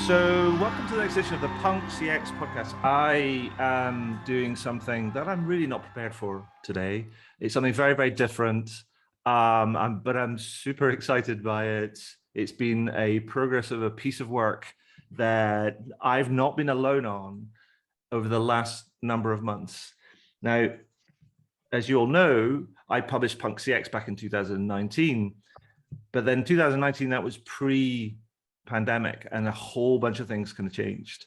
So welcome to the next edition of the Punk CX podcast. I am doing something that I'm really not prepared for today. It's something very, very different, but I'm super excited by it. It's been a progress of a piece of work that I've not been alone on over the last number of months. Now, as you all know, I published Punk CX back in 2019, but then 2019, that was pre-pandemic, and a whole bunch of things kind of changed.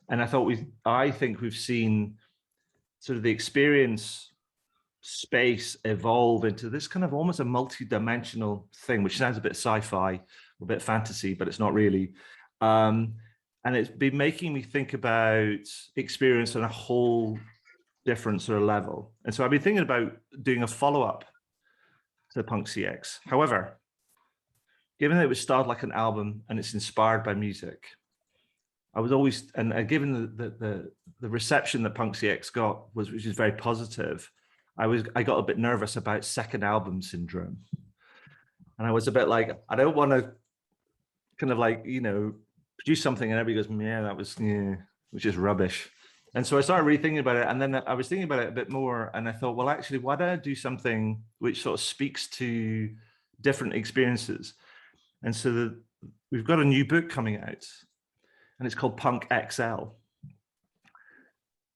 And I think we've seen sort of the experience space evolve into this kind of almost a multi-dimensional thing, which sounds a bit sci-fi, a bit fantasy, but it's not really. And it's been making me think about experience on a whole different sort of level. And so I've been thinking about doing a follow-up to Punk CX. However, given that it was started like an album and it's inspired by music, I was always, and given the reception that Punk CX got which is very positive, I got a bit nervous about second album syndrome. And I was a bit like, I don't want to kind of like, produce something and everybody goes, yeah, that was, which is rubbish. And so I started really thinking about it. And then I was thinking about it a bit more. And I thought, well, actually, why don't I do something which sort of speaks to different experiences? And so we've got a new book coming out, and it's called Punk XL.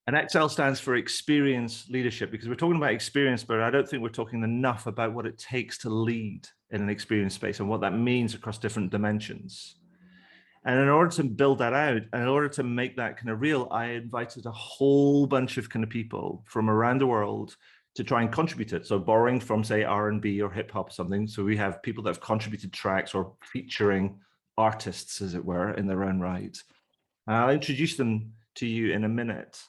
And XL stands for experience leadership, because we're talking about experience, but I don't think we're talking enough about what it takes to lead in an experience space and what that means across different dimensions. And in order to build that out, and in order to make that kind of real, I invited a whole bunch of kind of people from around the world to try and contribute it. So borrowing from, say, R&B or hip hop or something. So we have people that have contributed tracks or featuring artists, as it were, in their own right. And I'll introduce them to you in a minute,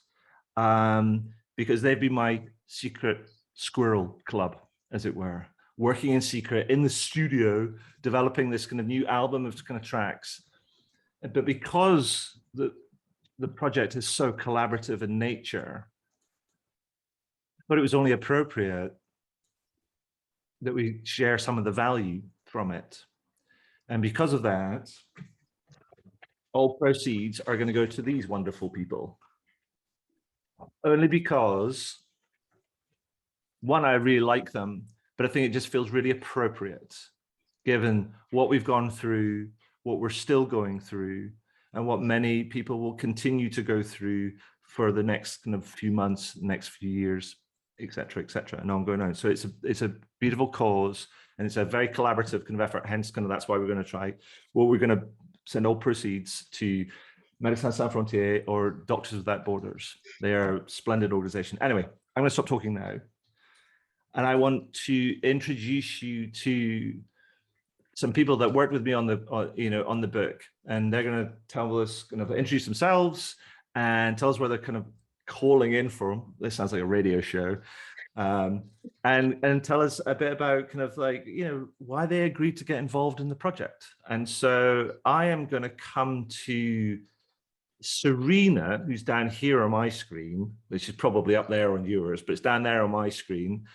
because they've been my secret squirrel club, as it were, working in secret in the studio, developing this kind of new album of kind of tracks. But because the project is so collaborative in nature, but it was only appropriate that we share some of the value from it. And because of that, all proceeds are going to go to these wonderful people. Only because, one, I really like them, but I think it just feels really appropriate, given what we've gone through, what we're still going through, and what many people will continue to go through for the next kind of few months, next few years, et cetera, and ongoing on. So it's a beautiful cause, and it's a very collaborative kind of effort. Hence, kind of that's why we're going to try. Well, we're going to send all proceeds to Médecins Sans Frontières or Doctors Without Borders. They are a splendid organization. Anyway, I'm going to stop talking now, and I want to introduce you to some people that worked with me on the book, and they're going to tell us, kind of introduce themselves and tell us where they're kind of calling in from. This sounds like a radio show, and tell us a bit about kind of like, why they agreed to get involved in the project. And so I am going to come to SERENA, who's down here on my screen, which is probably up there on yours, but it's down there on my screen.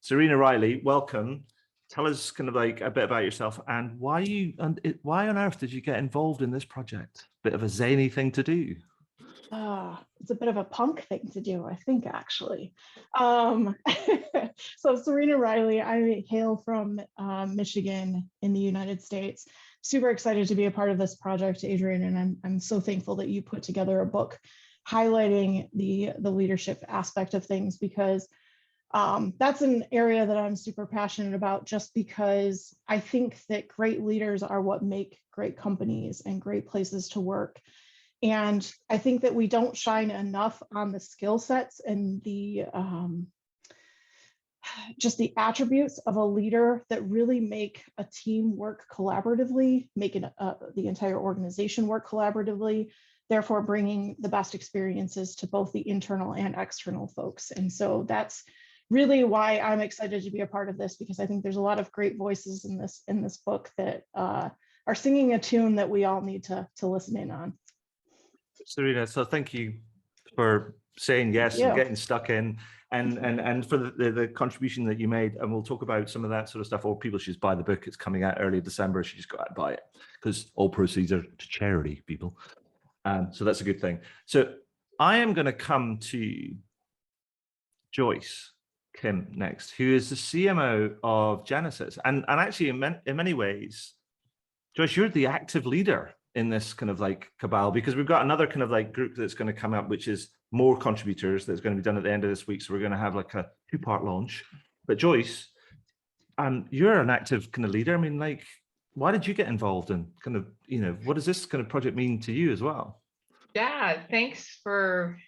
SERENA Riley, welcome. Tell us kind of like a bit about yourself and why on earth did you get involved in this project? Bit of a zany thing to do. It's a bit of a punk thing to do, I think, actually. So SERENA Riley, I hail from Michigan in the United States. Super excited to be a part of this project, Adrian, and I'm so thankful that you put together a book highlighting the leadership aspect of things, because that's an area that I'm super passionate about, just because I think that great leaders are what make great companies and great places to work. And I think that we don't shine enough on the skill sets and the just the attributes of a leader that really make a team work collaboratively, make the entire organization work collaboratively, therefore bringing the best experiences to both the internal and external folks. And so that's really why I'm excited to be a part of this, because I think there's a lot of great voices in this book that are singing a tune that we all need to listen in on. SERENA, so thank you for saying yes and getting stuck in. and for the contribution that you made. And we'll talk about some of that sort of stuff, or people should just buy the book. It's coming out early December. You should just go out and buy it, because all proceeds are to charity, people. So that's a good thing. So I am going to come to Joyce Kim next, who is the CMO of Genesis. And actually, in many ways, Joyce, you're the active leader in this kind of like cabal, because we've got another kind of like group that's going to come up, which is more contributors, that's going to be done at the end of this week. So we're going to have like a 2-part launch. But Joyce, you're an active kind of leader. I mean, like, why did you get involved in kind of, you know, what does this kind of project mean to you as well? Yeah, thanks for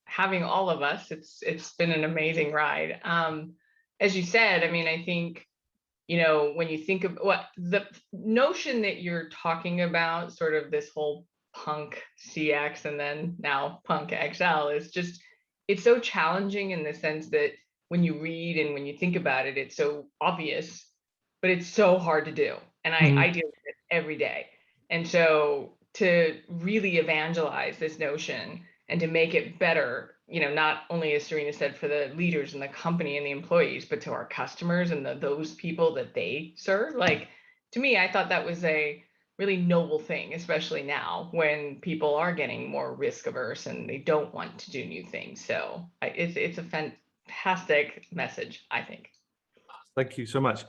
having all of us. It's been an amazing ride. As you said, I mean, I think, you know, when you think of what the notion that you're talking about, sort of this whole punk CX and then now punk XL, is just, it's so challenging in the sense that when you read and when you think about it, it's so obvious, but it's so hard to do. And I deal with it every day. And so to really evangelize this notion and to make it better, you know, not only, as Serena said, for the leaders in the company and the employees, but to our customers and those people that they serve. Like, to me, I thought that was a really noble thing, especially now when people are getting more risk averse and they don't want to do new things. So it's a fantastic message, I think. Thank you so much.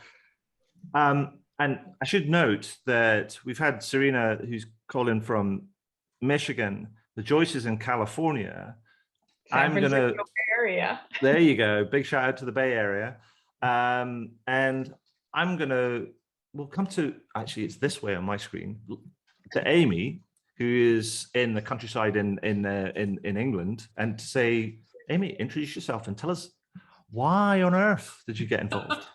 And I should note that we've had Serena, who's calling from Michigan. The Joyce is in California. San Francisco Bay Area. There you go. Big shout out to the Bay Area. And I'm gonna, we'll come to, actually it's this way on my screen, to Amy, who is in the countryside in England, and to say, Amy, introduce yourself and tell us, why on earth did you get involved?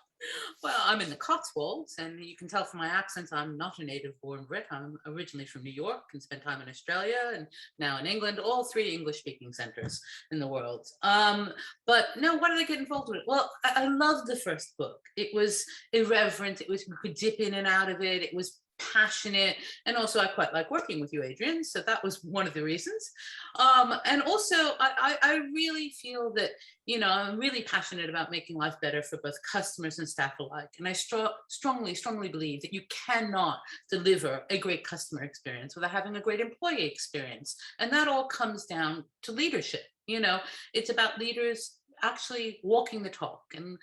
Well, I'm in the Cotswolds, and you can tell from my accent I'm not a native-born Brit. I'm originally from New York and spent time in Australia and now in England, all 3 English-speaking centers in the world. But no, why did I get involved with it? Well, I loved the first book. It was irreverent. It was, you could dip in and out of it. It was passionate, and also I quite like working with you, Adrian, so that was one of the reasons. And also I really feel that, you know, I'm really passionate about making life better for both customers and staff alike, and I strongly believe that you cannot deliver a great customer experience without having a great employee experience, and that all comes down to leadership. You know, it's about leaders actually walking the talk and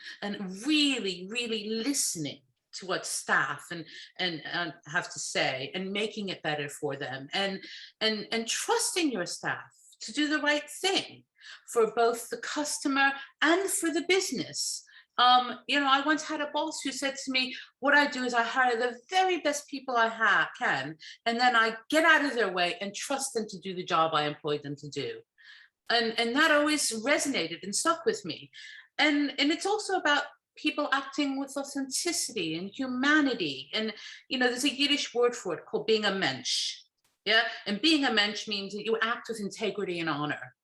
really listening to what staff and have to say and making it better for them, and trusting your staff to do the right thing for both the customer and for the business. You know, I once had a boss who said to me, what I do is I hire the very best people I can, and then I get out of their way and trust them to do the job I employed them to do. And that always resonated and stuck with me. And it's also about people acting with authenticity and humanity. And, you know, there's a Yiddish word for it called being a mensch. Yeah. And being a mensch means that you act with integrity and honor.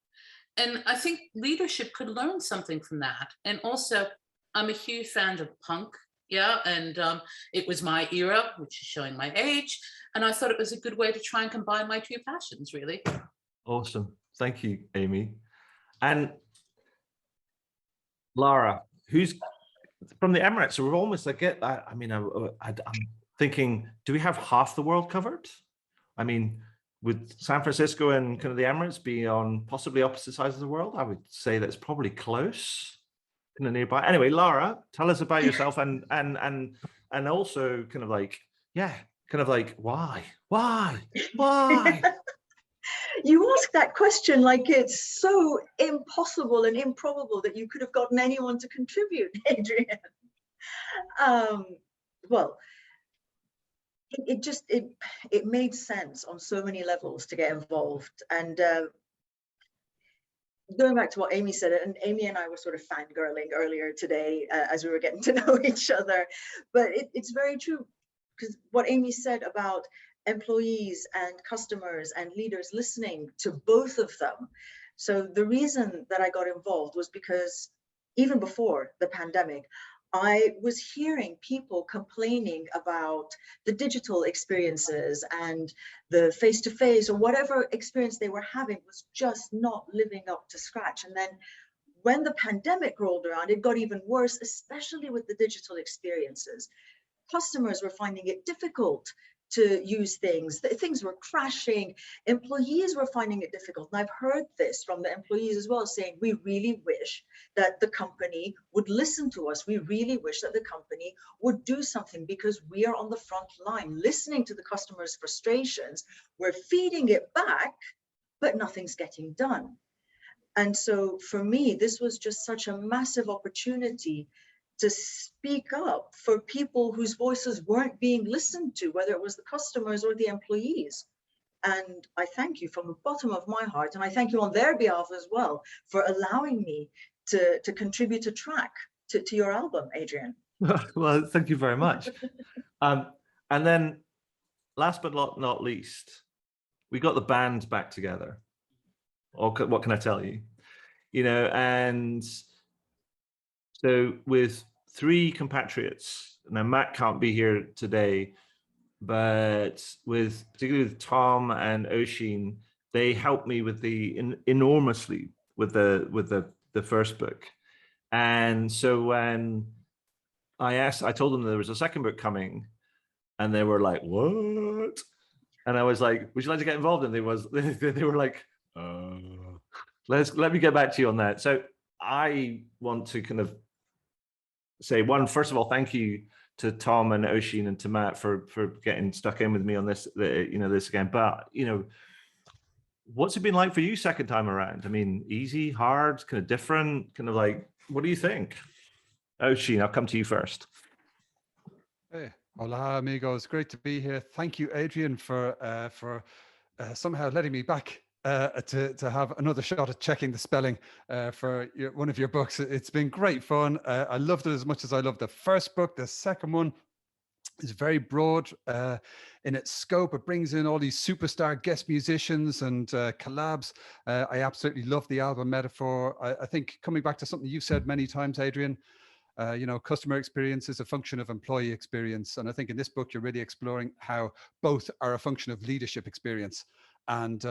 And I think leadership could learn something from that. And also, I'm a huge fan of punk. Yeah. And it was my era, which is showing my age. And I thought it was a good way to try and combine my 2 passions, really. Awesome. Thank you, Amy. And Lara, who's from the Emirates, so we're almost like it. I mean, I'm thinking, do we have half the world covered? I mean, would San Francisco and kind of the Emirates be on possibly opposite sides of the world? I would say that's probably close, kind of nearby. Anyway, Lara, tell us about yourself and also kind of like, yeah, kind of like why? You ask that question like it's so impossible and improbable that you could have gotten anyone to contribute, Adrian. Well, it made sense on so many levels to get involved. And going back to what Amy said, and Amy and I were sort of fangirling earlier today as we were getting to know each other, but it's very true, because what Amy said about employees and customers and leaders listening to both of them. So the reason that I got involved was because even before the pandemic, I was hearing people complaining about the digital experiences, and the face-to-face or whatever experience they were having was just not living up to scratch. And then when the pandemic rolled around, it got even worse, especially with the digital experiences. Customers were finding it difficult to use things. Things were crashing. Employees were finding it difficult. And I've heard this from the employees as well, saying, we really wish that the company would listen to us. We really wish that the company would do something, because we are on the front line, listening to the customers' frustrations. We're feeding it back, but nothing's getting done. And so for me, this was just such a massive opportunity to speak up for people whose voices weren't being listened to, whether it was the customers or the employees. And I thank you from the bottom of my heart, and I thank you on their behalf as well for allowing me to contribute a track to your album, Adrian. Well, thank you very much. And then last but not least, we got the band back together. Or what can I tell you? You know, and so with 3 compatriots, now Matt can't be here today, but particularly with Tom and Oshin, they helped me with enormously with the first book. And so when I told them there was a second book coming, and they were like, "What?" And I was like, "Would you like to get involved?" And they were like, let me get back to you on that. So I want to kind of say, first of all, thank you to Tom and Oshin and to Matt for getting stuck in with me on this, this again. But, what's it been like for you second time around? I mean, easy, hard, kind of different, kind of like, what do you think? Oshin, I'll come to you first. Hey, hola amigos, great to be here. Thank you, Adrian, for somehow letting me back to have another shot at checking the spelling for one of your books. It's been great fun. I loved it as much as I loved the first book. The second one is very broad in its scope. It brings in all these superstar guest musicians and collabs. I absolutely love the album metaphor. I think coming back to something you've said many times, Adrian, customer experience is a function of employee experience. And I think in this book, you're really exploring how both are a function of leadership experience. And,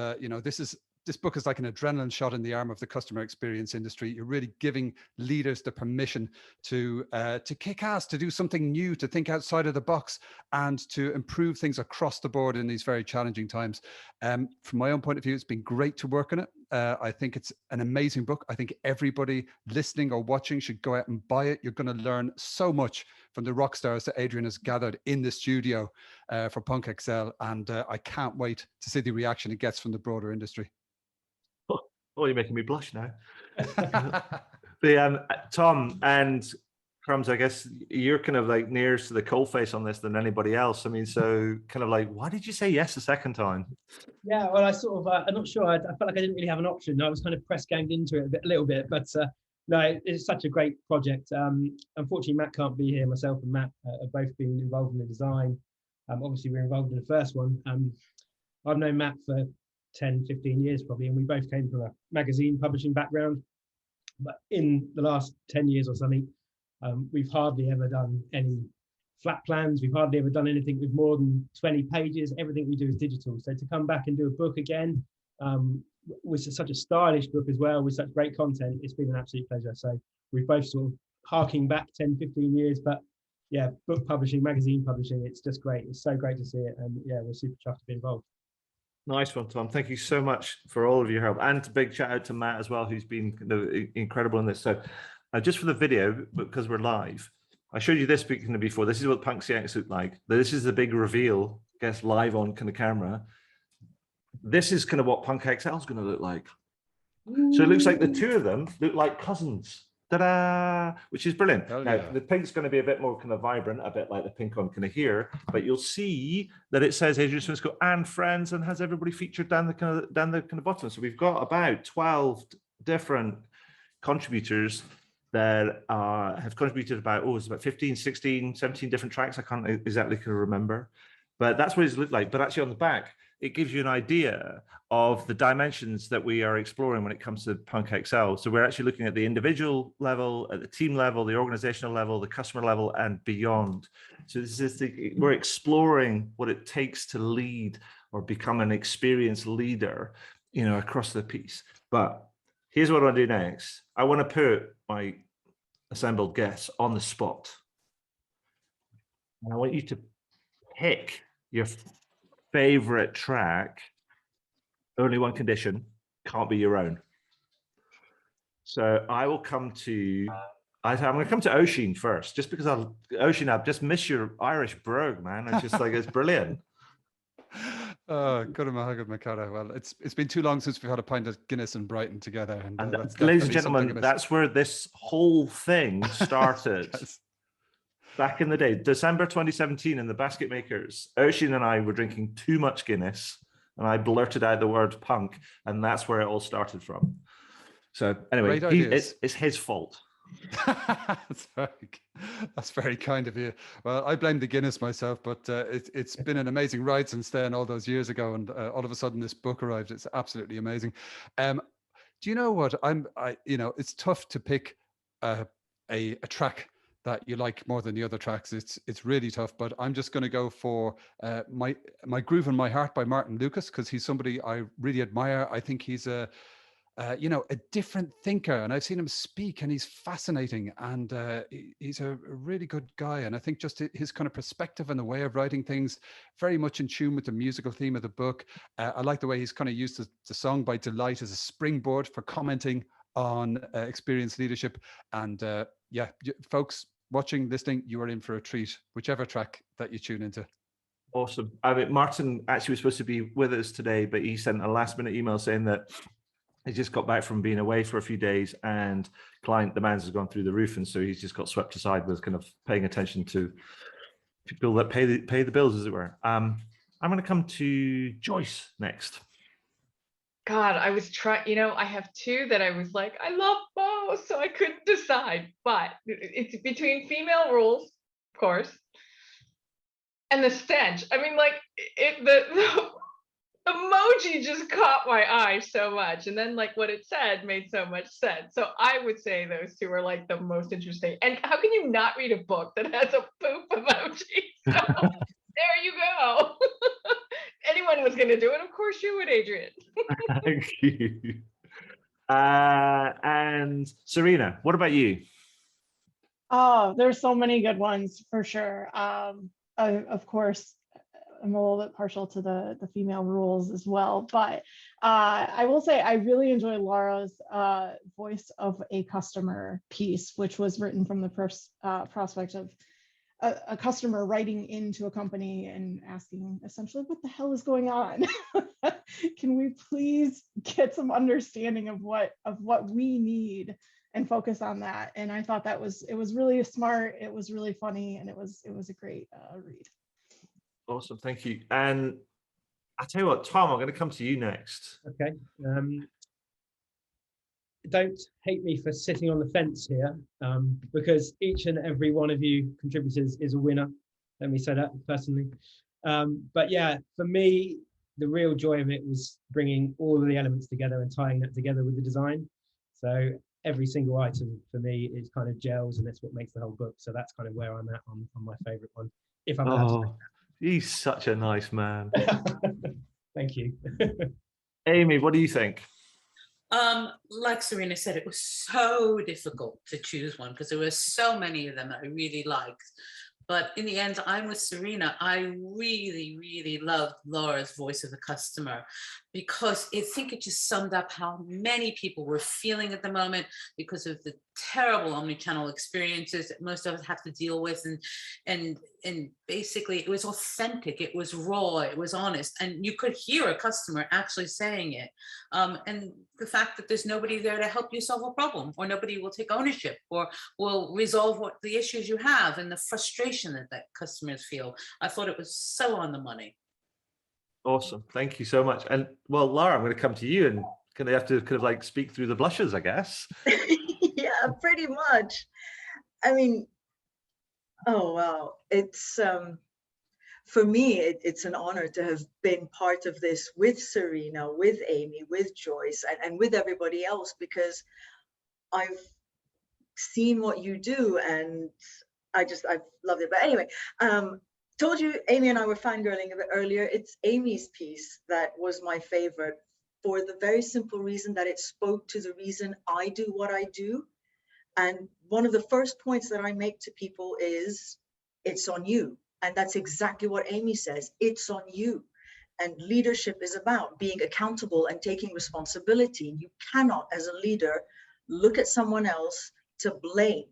this book is like an adrenaline shot in the arm of the customer experience industry. You're really giving leaders the permission to kick ass, to do something new, to think outside of the box, and to improve things across the board in these very challenging times. From my own point of view, it's been great to work on it. I think it's an amazing book. I think everybody listening or watching should go out and buy it. You're going to learn so much from the rock stars that Adrian has gathered in the studio for Punk XL. And I can't wait to see the reaction it gets from the broader industry. Oh, you're making me blush now. Tom and Crumbs, I guess you're kind of like nearest to the coalface on this than anybody else. I mean, so kind of like, why did you say yes the second time? Yeah, well, I sort of, I'm not sure. I felt like I didn't really have an option. I was kind of press ganged into it a little bit, but no, it's such a great project. Unfortunately, Matt can't be here. Myself and Matt have both been involved in the design. Obviously, we're involved in the first one. I've known Matt for 10, 15 years probably, and we both came from a magazine publishing background. But in the last 10 years or something, we've hardly ever done any flat plans. We've hardly ever done anything with more than 20 pages. Everything we do is digital. So to come back and do a book again, with such a stylish book as well, with such great content, it's been an absolute pleasure. So we've both sort of harking back 10, 15 years, but yeah, book publishing, magazine publishing, it's just great. It's so great to see it. And yeah, we're super chuffed to be involved. Nice one, Tom. Thank you so much for all of your help, and a big shout out to Matt as well, who's been incredible in this. So just for the video, because we're live, I showed you this before. This is what Punk CX looked like. This is the big reveal, I guess, live on kind of camera. This is kind of what Punk XL is going to look like. So it looks like the two of them look like cousins. Ta-da! Which is brilliant. Oh, now, yeah. the pink's going to be a bit more kind of vibrant, a bit like the pink on kind of here, but you'll see that it says Adrian Swinscoe and friends, and has everybody featured down the kind of bottom. So we've got about 12 different contributors that have contributed about, it's about 15, 16, 17 different tracks. I can't exactly kind of remember, but that's what it's looked like. But actually on the back, it gives you an idea of the dimensions that we are exploring when it comes to Punk XL. So we're actually looking at the individual level, at the team level, the organizational level, the customer level, and beyond. So this is we're exploring what it takes to lead or become an experienced leader, across the piece. But here's what I want to do next. I want to put my assembled guests on the spot. And I want you to pick your favorite track. Only one condition, can't be your own. So I will come to, I'm going to come to Oisín first, just because Oisín, I've just missed your Irish brogue, man. It's just like, it's brilliant. Oh, good Makara. Well, it's been too long since we've had a pint of Guinness in Brighton together. And that's ladies and definitely something I gentlemen, miss. that's where this whole thing started. Yes. Back in the day, December 2017, in the Basket Makers, Oisín and I were drinking too much Guinness, and I blurted out the word punk, and that's where it all started from. So anyway, it's his fault. That's very kind of you. Well, I blame the Guinness myself, but it's been an amazing ride since then, all those years ago, and all of a sudden this book arrived. It's absolutely amazing. Do you know what? It's tough to pick a track that you like more than the other tracks. It's really tough, but I'm just going to go for my Groove in My Heart by Martin Lucas, because he's somebody I really admire. I think he's a different thinker, and I've seen him speak, and he's fascinating, and he's a really good guy. And I think just his kind of perspective and the way of writing things, very much in tune with the musical theme of the book. I like the way he's kind of used the song by Delight as a springboard for commenting on experienced leadership. And yeah, folks watching, listening, you are in for a treat, whichever track that you tune into. Awesome. I mean, Martin actually was supposed to be with us today, but he sent a last-minute email saying that he just got back from being away for a few days, and client demands has gone through the roof, and so he's just got swept aside with kind of paying attention to people that pay the bills, as it were. I'm going to come to Joyce next. God, I was trying, I have two that I was like, I love both, so I couldn't decide, but it's between Female Rules, of course, and The Stench. I mean, like, the emoji just caught my eye so much, and then like what it said made so much sense. So I would say those two are like the most interesting. And how can you not read a book that has a poop emoji? So there you go. Anyone was going to do it, of course you would, Adrian. Thank you. And Serena, what about you? Oh, there's so many good ones for sure. Of course, I'm a little bit partial to the Female Rules as well, but I will say I really enjoy Lara's Voice of a Customer piece, which was written from the prospect of a customer writing into a company and asking essentially, what the hell is going on? Can we please get some understanding of what we need and focus on that? And I thought it was really smart, it was really funny, and it was a great read. Awesome, thank you. And I tell you what, Tom, I'm going to come to you next. Okay. Don't hate me for sitting on the fence here, because each and every one of you contributors is a winner. Let me say that personally. But yeah, for me, the real joy of it was bringing all of the elements together and tying that together with the design. So every single item for me is kind of gels, and that's what makes the whole book. So that's kind of where I'm at on my favorite one. If I'm allowed to say that. He's such a nice man. Thank you. Amy, what do you think? Like Serena said, it was so difficult to choose one because there were so many of them that I really liked. But in the end, I'm with Serena. I really, really loved Lara's Voice of the Customer, because I think it just summed up how many people were feeling at the moment because of the terrible omnichannel experiences that most of us have to deal with. And basically it was authentic, it was raw, it was honest, and you could hear a customer actually saying it. And the fact that there's nobody there to help you solve a problem, or nobody will take ownership or will resolve what the issues you have, and the frustration that customers feel. I thought it was so on the money. Awesome, thank you so much. And well, Lara, I'm going to come to you, and can they have to kind of like speak through the blushes, I guess? Yeah, pretty much. I mean, oh wow, it's for me, it's an honor to have been part of this with Serena, with Amy, with Joyce, and with everybody else, because I've seen what you do, and I've loved it. But anyway, told you Amy and I were fangirling a bit earlier. It's Amy's piece that was my favorite for the very simple reason that it spoke to the reason I do what I do. And one of the first points that I make to people is, it's on you. And that's exactly what Amy says, it's on you. And leadership is about being accountable and taking responsibility. You cannot, as a leader, look at someone else to blame.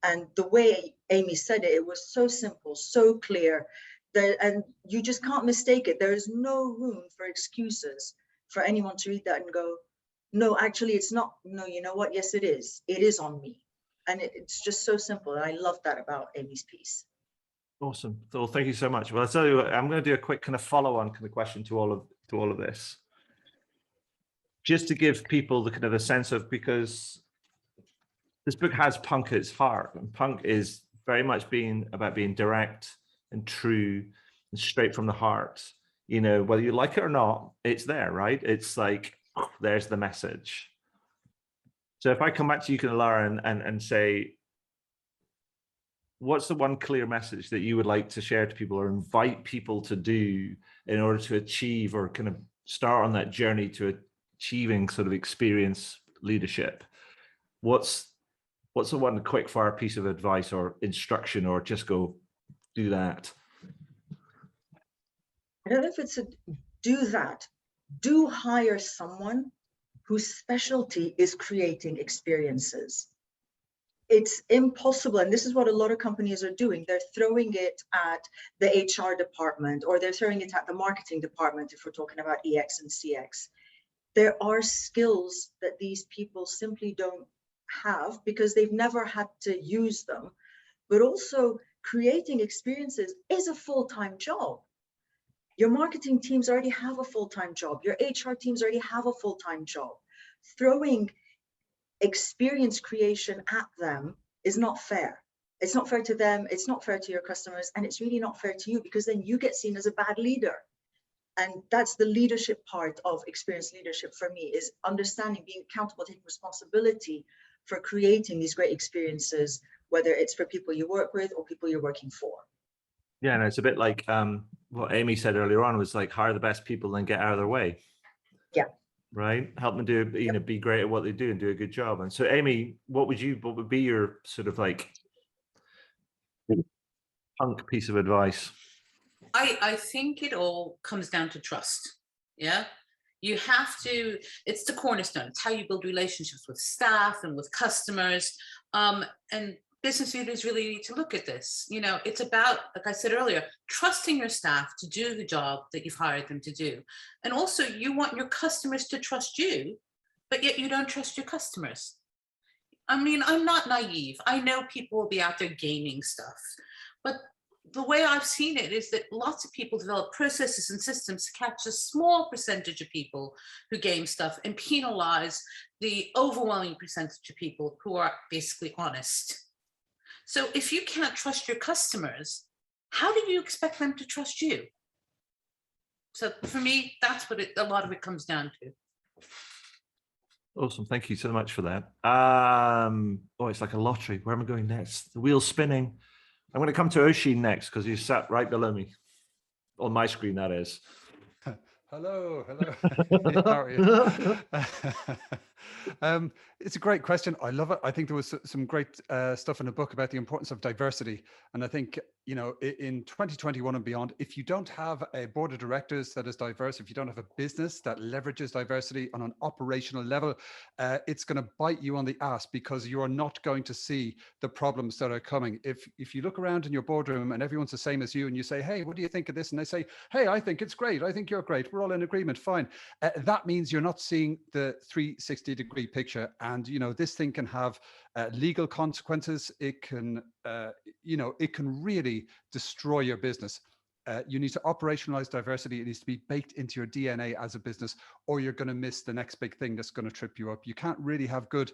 And the way Amy said it, it was so simple, so clear, and you just can't mistake it. There is no room for excuses for anyone to read that and go, no, actually, it's not. No, you know what? Yes, it is. It is on me. And it's just so simple. And I love that about Amy's piece. Awesome. Well, thank you so much. Well, I'll tell you what, I'm going to do a quick kind of follow-on kind of question to all of this, just to give people the kind of a sense of, because this book has punk at its heart, and punk is very much about being direct and true and straight from the heart. You know, whether you like it or not, it's there, right? It's like, there's the message. So if I come back to you, LARA, and say, what's the one clear message that you would like to share to people or invite people to do in order to achieve or kind of start on that journey to achieving sort of experience leadership? What's the one quick fire piece of advice or instruction, or just go do that? I don't know if it's a do that. Do hire someone whose specialty is creating experiences. It's impossible, and this is what a lot of companies are doing. They're throwing it at the HR department, or they're throwing it at the marketing department if we're talking about EX and CX. There are skills that these people simply don't have because they've never had to use them. But also, creating experiences is a full-time job. Your marketing teams already have a full-time job. Your HR teams already have a full-time job. Throwing experience creation at them is not fair. It's not fair to them, it's not fair to your customers, and it's really not fair to you, because then you get seen as a bad leader. And that's the leadership part of experience leadership for me, is understanding, being accountable, taking responsibility for creating these great experiences, whether it's for people you work with or people you're working for. Yeah, and it's a bit like what Amy said earlier on, was like, hire the best people and get out of their way. Yeah. Right, help them do, you know, be great at what they do and do a good job. And so, Amy, what would be your sort of like punk piece of advice? I think it all comes down to trust. Yeah, you have to, it's the cornerstone. It's how you build relationships with staff and with customers. And business leaders really need to look at this. You know, it's about, like I said earlier, trusting your staff to do the job that you've hired them to do. And also, you want your customers to trust you, but yet you don't trust your customers. I mean, I'm not naive. I know people will be out there gaming stuff, but the way I've seen it is that lots of people develop processes and systems to catch a small percentage of people who game stuff and penalize the overwhelming percentage of people who are basically honest. So if you can't trust your customers, how do you expect them to trust you? So for me, that's what a lot of it comes down to. Awesome, thank you so much for that. Oh, it's like a lottery. Where am I going next? The wheel's spinning. I'm going to come to Oshin next, because he's sat right below me. On my screen, that is. Hello. How are you? It's a great question. I love it. I think there was some great stuff in the book about the importance of diversity. And I think, you know, in 2021 and beyond, if you don't have a board of directors that is diverse, if you don't have a business that leverages diversity on an operational level, it's going to bite you on the ass, because you are not going to see the problems that are coming. If you look around in your boardroom and everyone's the same as you, and you say, hey, what do you think of this? And they say, hey, I think it's great. I think you're great. We're all in agreement. Fine. That means you're not seeing the 360-degree picture. And, you know, this thing can have legal consequences. It can, you know, it can really destroy your business. You need to operationalize diversity. It needs to be baked into your DNA as a business, or you're going to miss the next big thing that's going to trip you up. You can't really have good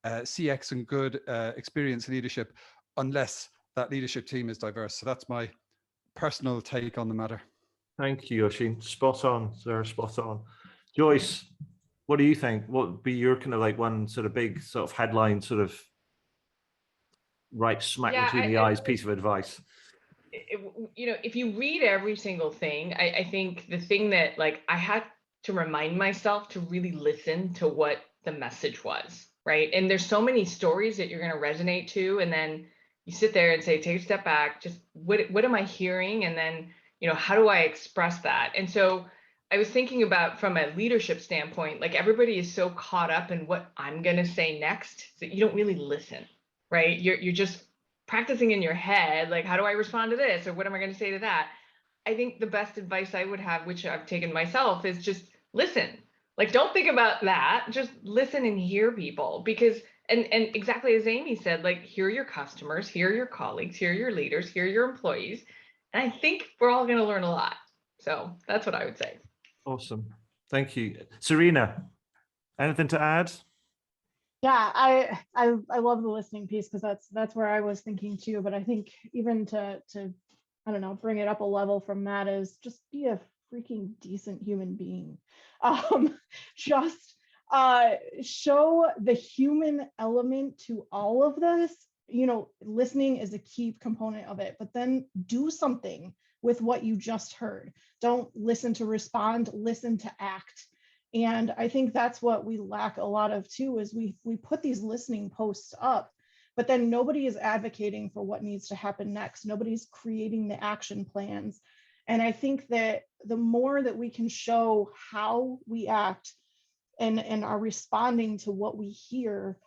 CX and good experience leadership unless that leadership team is diverse. So that's my personal take on the matter. Thank you, Oshin. Spot on, sir. Spot on. Joyce, what do you think? What would be your kind of like one sort of big sort of headline, sort of right smack between the eyes piece of advice? You know, if you read every single thing, I think the thing that, like, I had to remind myself to really listen to what the message was, right? And there's so many stories that you're going to resonate to, and then you sit there and say, take a step back, just what am I hearing? And then, how do I express that? And so I was thinking about, from a leadership standpoint, like everybody is so caught up in what I'm going to say next that you don't really listen, right? You're just practicing in your head, like, how do I respond to this? Or what am I going to say to that? I think the best advice I would have, which I've taken myself, is just listen. Like, don't think about that. Just listen and hear people, because, and exactly as Amy said, like, hear your customers, hear your colleagues, hear your leaders, hear your employees. And I think we're all going to learn a lot. So that's what I would say. Awesome. Thank you. Serena, anything to add? Yeah, I love the listening piece, because that's where I was thinking too. But I think even to I don't know, bring it up a level from that, is just be a freaking decent human being. Just show the human element to all of this. Listening is a key component of it, but then do something with what you just heard. Don't listen to respond, listen to act. And I think that's what we lack a lot of too, is we put these listening posts up, but then nobody is advocating for what needs to happen next. Nobody's creating the action plans. And I think that the more that we can show how we act and are responding to what we hear,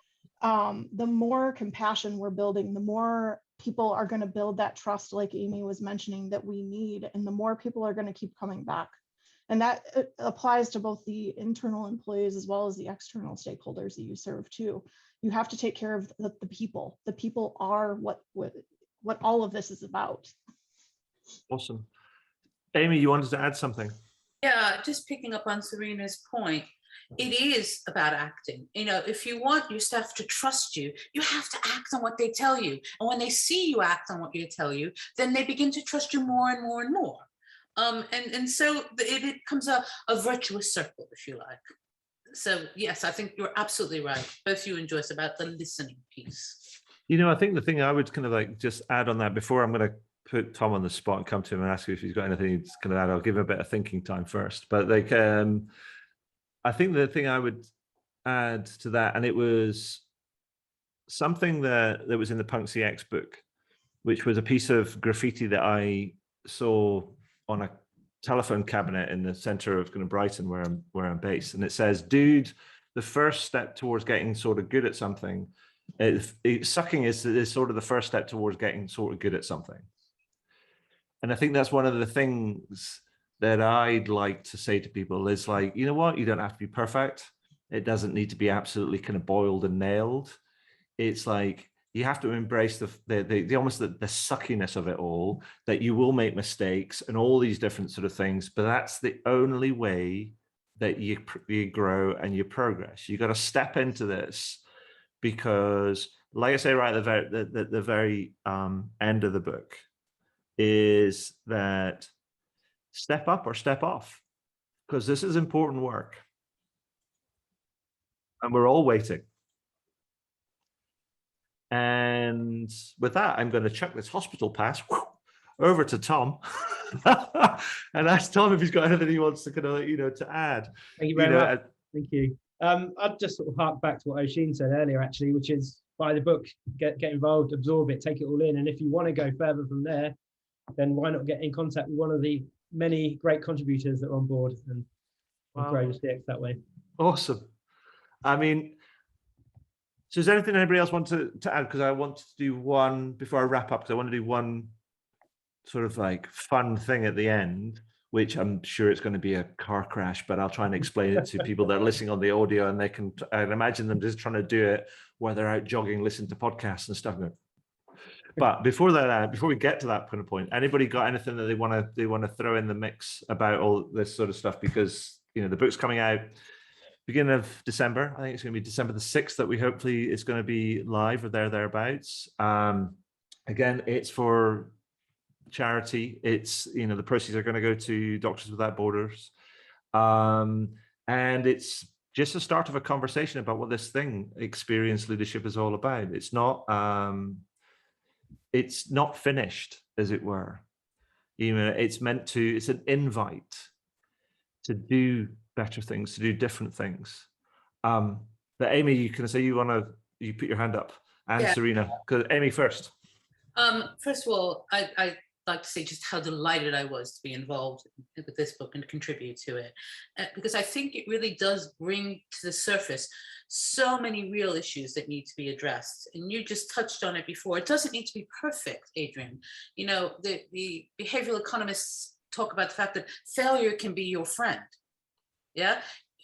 the more compassion we're building, the more people are going to build that trust, like Amy was mentioning, that we need, and the more people are going to keep coming back. And that applies to both the internal employees as well as the external stakeholders that you serve too. You have to take care of the people. The people are what all of this is about. Awesome. Amy, you wanted to add something? Yeah, just picking up on Serena's point, it is about acting. If you want your staff to trust you, you have to act on what they tell you. And when they see you act on what they tell you, then they begin to trust you more and more and more. And so it becomes a virtuous circle, if you like. So yes, I think you're absolutely right, both you and Joyce, about the listening piece. I think the thing I would kind of like just add on that, before I'm going to put Tom on the spot and come to him and ask you if he's got anything he's going to add, I'll give him a bit of thinking time first. But like, I think the thing I would add to that, and it was something that was in the Punk CX book, which was a piece of graffiti that I saw on a telephone cabinet in the center of kind of Brighton, where I'm based, and it says, "Dude, the first step towards getting sort of good at something, sucking is sort of the first step towards getting sort of good at something." And I think that's one of the things that I'd like to say to people is, like, you know what? You don't have to be perfect. It doesn't need to be absolutely kind of boiled and nailed. It's like, you have to embrace the almost the suckiness of it all, that you will make mistakes and all these different sort of things, but that's the only way that you grow and you progress. You got to step into this, because, like I say right at the very end of the book, is that step up or step off, because this is important work, and we're all waiting. And with that, I'm going to chuck this hospital pass over to Tom and ask Tom if he's got anything he wants to kind of, to add. Thank you very much. Thank you. I'd just sort of hark back to what Oisin said earlier, actually, which is buy the book, get involved, absorb it, take it all in. And if you want to go further from there, then why not get in contact with one of the many great contributors that are on board and grow your CX that way. Awesome. I mean, so is there anything anybody else want to add? Because I want to do one before I wrap up, because I want to do one sort of like fun thing at the end, which I'm sure it's going to be a car crash, but I'll try and explain it to people that are listening on the audio, and I'd imagine them just trying to do it while they're out jogging, listening to podcasts and stuff. But before that, before we get to that kind of point, anybody got anything that they want to throw in the mix about all this sort of stuff? Because, the book's coming out beginning of December. I think it's going to be December the 6th that we hopefully is going to be live or thereabouts. Again, it's for charity. It's, the proceeds are going to go to Doctors Without Borders. And it's just the start of a conversation about what this thing, experience leadership, is all about. It's not finished, as it were. It's an invite to do better things, to do different things. But Amy, you can say you put your hand up, and Yeah. Serena, because Amy first. First of all, I'd like to say just how delighted I was to be involved with this book and contribute to it, because I think it really does bring to the surface so many real issues that need to be addressed. And you just touched on it before. It doesn't need to be perfect, Adrian. You know, the behavioral economists talk about the fact that failure can be your friend. Yeah,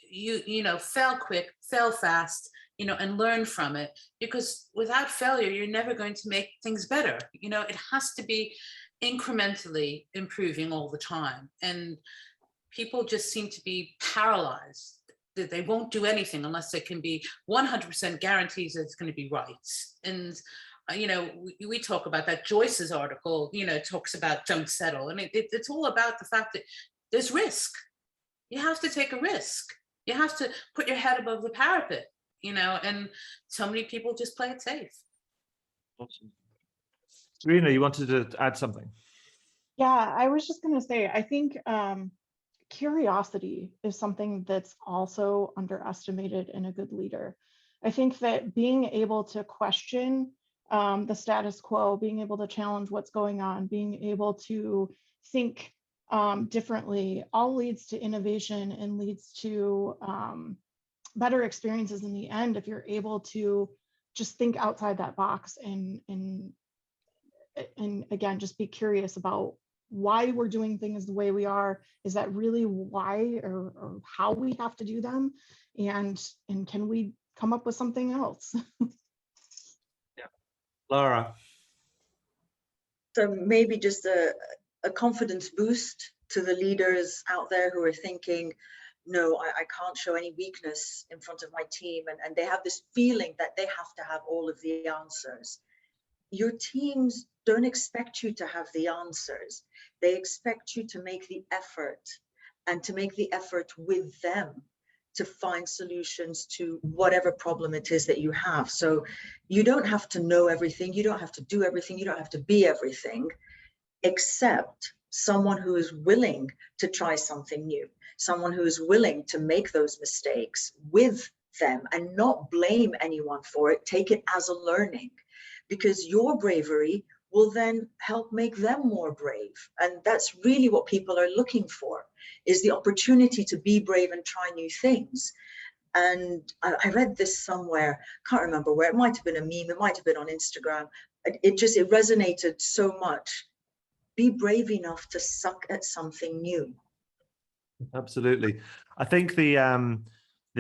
you know, fail quick, fail fast, you know, and learn from it, because without failure, you're never going to make things better. You know, it has to be incrementally improving all the time. And people just seem to be paralyzed, that they won't do anything unless there can be 100% guarantees that it's going to be right. And you know, we talk about that. Joyce's article, you know, talks about don't settle. And it's all about the fact that there's risk. You have to take a risk. You have to put your head above the parapet, you know, and so many people just play it safe. Awesome. Serena, you wanted to add something? Yeah, I was just going to say, I think curiosity is something that's also underestimated in a good leader. I think that being able to question the status quo, being able to challenge what's going on, being able to think differently, all leads to innovation and leads to better experiences in the end if you're able to just think outside that box and again, just be curious about why we're doing things the way we are. Is that really why or how we have to do them? And can we come up with something else? Yeah. Lara. So maybe just a confidence boost to the leaders out there who are thinking, no, I can't show any weakness in front of my team. And they have this feeling that they have to have all of the answers. Your teams don't expect you to have the answers. They expect you to make the effort, and to make the effort with them to find solutions to whatever problem it is that you have. So you don't have to know everything. You don't have to do everything. You don't have to be everything, except someone who is willing to try something new, someone who is willing to make those mistakes with them and not blame anyone for it. Take it as a learning, because your bravery will then help make them more brave. And that's really what people are looking for, is the opportunity to be brave and try new things. And I read this somewhere, can't remember where, it might have been a meme, it might have been on Instagram. It resonated so much. Be brave enough to suck at something new. Absolutely. I think the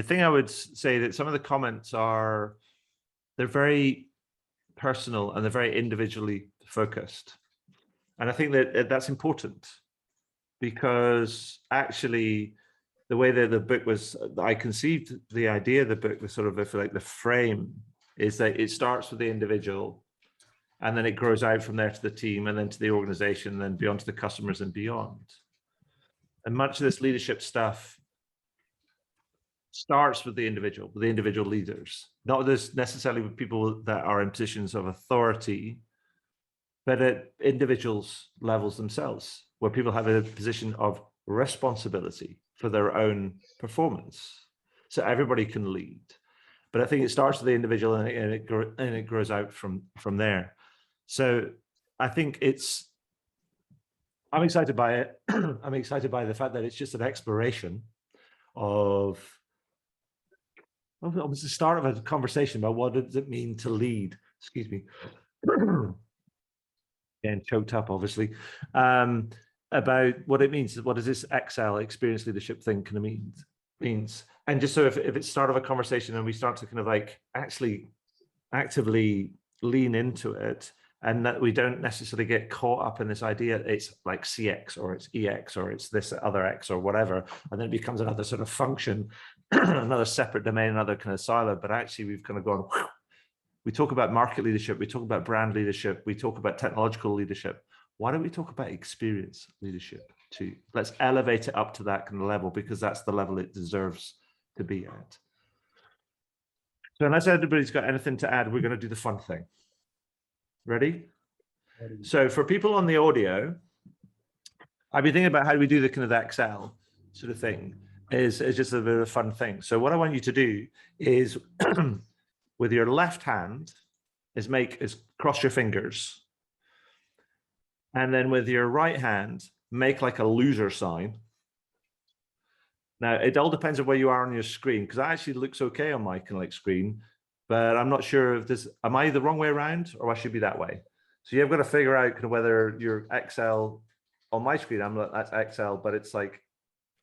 thing I would say that some of the comments they're very personal and they're very individually focused. And I think that that's important, because actually the way that the book was, I conceived the idea of the book, the sort of, if you like, the frame is that it starts with the individual and then it grows out from there to the team and then to the organization, and then beyond to the customers and beyond. And much of this leadership stuff starts with the individual leaders, not necessarily with people that are in positions of authority, but at individuals levels themselves, where people have a position of responsibility for their own performance. So everybody can lead. But I think it starts with the individual and it grows out from there. So I think I'm excited by it. I'm excited by the fact that it's just an exploration of, well, it was the start of a conversation about what does it mean to lead. Excuse me. Again, choked up, obviously. About what it means. What does this XL, experience leadership thing kind of means? And just so if it's start of a conversation and we start to kind of like actually actively lean into it, and that we don't necessarily get caught up in this idea it's like CX or it's EX or it's this other X or whatever, and then it becomes another sort of function, another separate domain, another kind of silo. But actually we've kind of gone, we talk about market leadership, we talk about brand leadership, we talk about technological leadership. Why don't we talk about experience leadership too? Let's elevate it up to that kind of level, because that's the level it deserves to be at. So unless everybody's got anything to add, we're going to do the fun thing. Ready? So for people on the audio, I've been thinking about how do we do the kind of the Excel sort of thing. is just a bit of a fun thing. So what I want you to do is with your left hand is cross your fingers. And then with your right hand, make like a loser sign. Now, it all depends on where you are on your screen, because that actually looks okay on my kind of like screen, but I'm not sure if this, am I the wrong way around or I should be that way? So you've got to figure out kind of whether you're XL on my screen, that's XL, but it's like,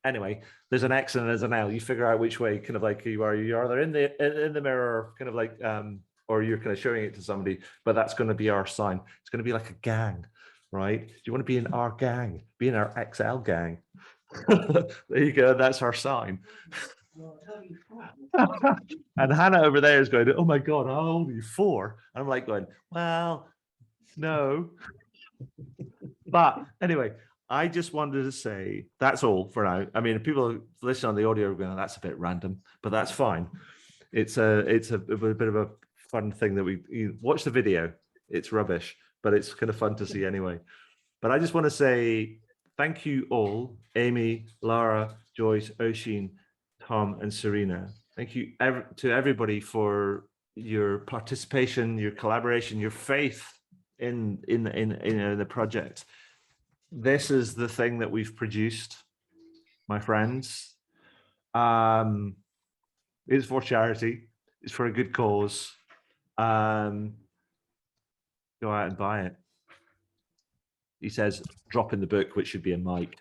anyway, there's an X and there's an L. You figure out which way kind of like you are. You're either in the mirror, kind of like, or you're kind of showing it to somebody, but that's going to be our sign. It's going to be like a gang, right? Do you want to be in our gang? Be in our XL gang. There you go. That's our sign. And Hannah over there is going, oh my God, how old are you? 4? And I'm like going, well, no. But anyway, I just wanted to say that's all for now. I mean, people listening on the audio are going, that's a bit random, but that's fine. It's a bit of a fun thing that you watch the video. It's rubbish, but it's kind of fun to see anyway. But I just want to say thank you all, Amy, Lara, Joyce, Oisin, Tom, and Serena. Thank you to everybody for your participation, your collaboration, your faith in the project. This is the thing that we've produced, my friends. It's for charity. It's for a good cause. Go out and buy it. He says, drop in the book, which should be a mic.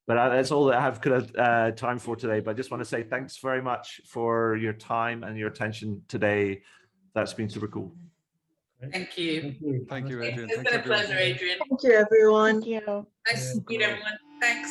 But that's all that I have kind of time for today. But I just want to say thanks very much for your time and your attention today. That's been super cool. Thank you. Thank you, Adrian. It's been a pleasure, Adrian. Thank you, everyone. Thank you. Nice to meet everyone. Thanks.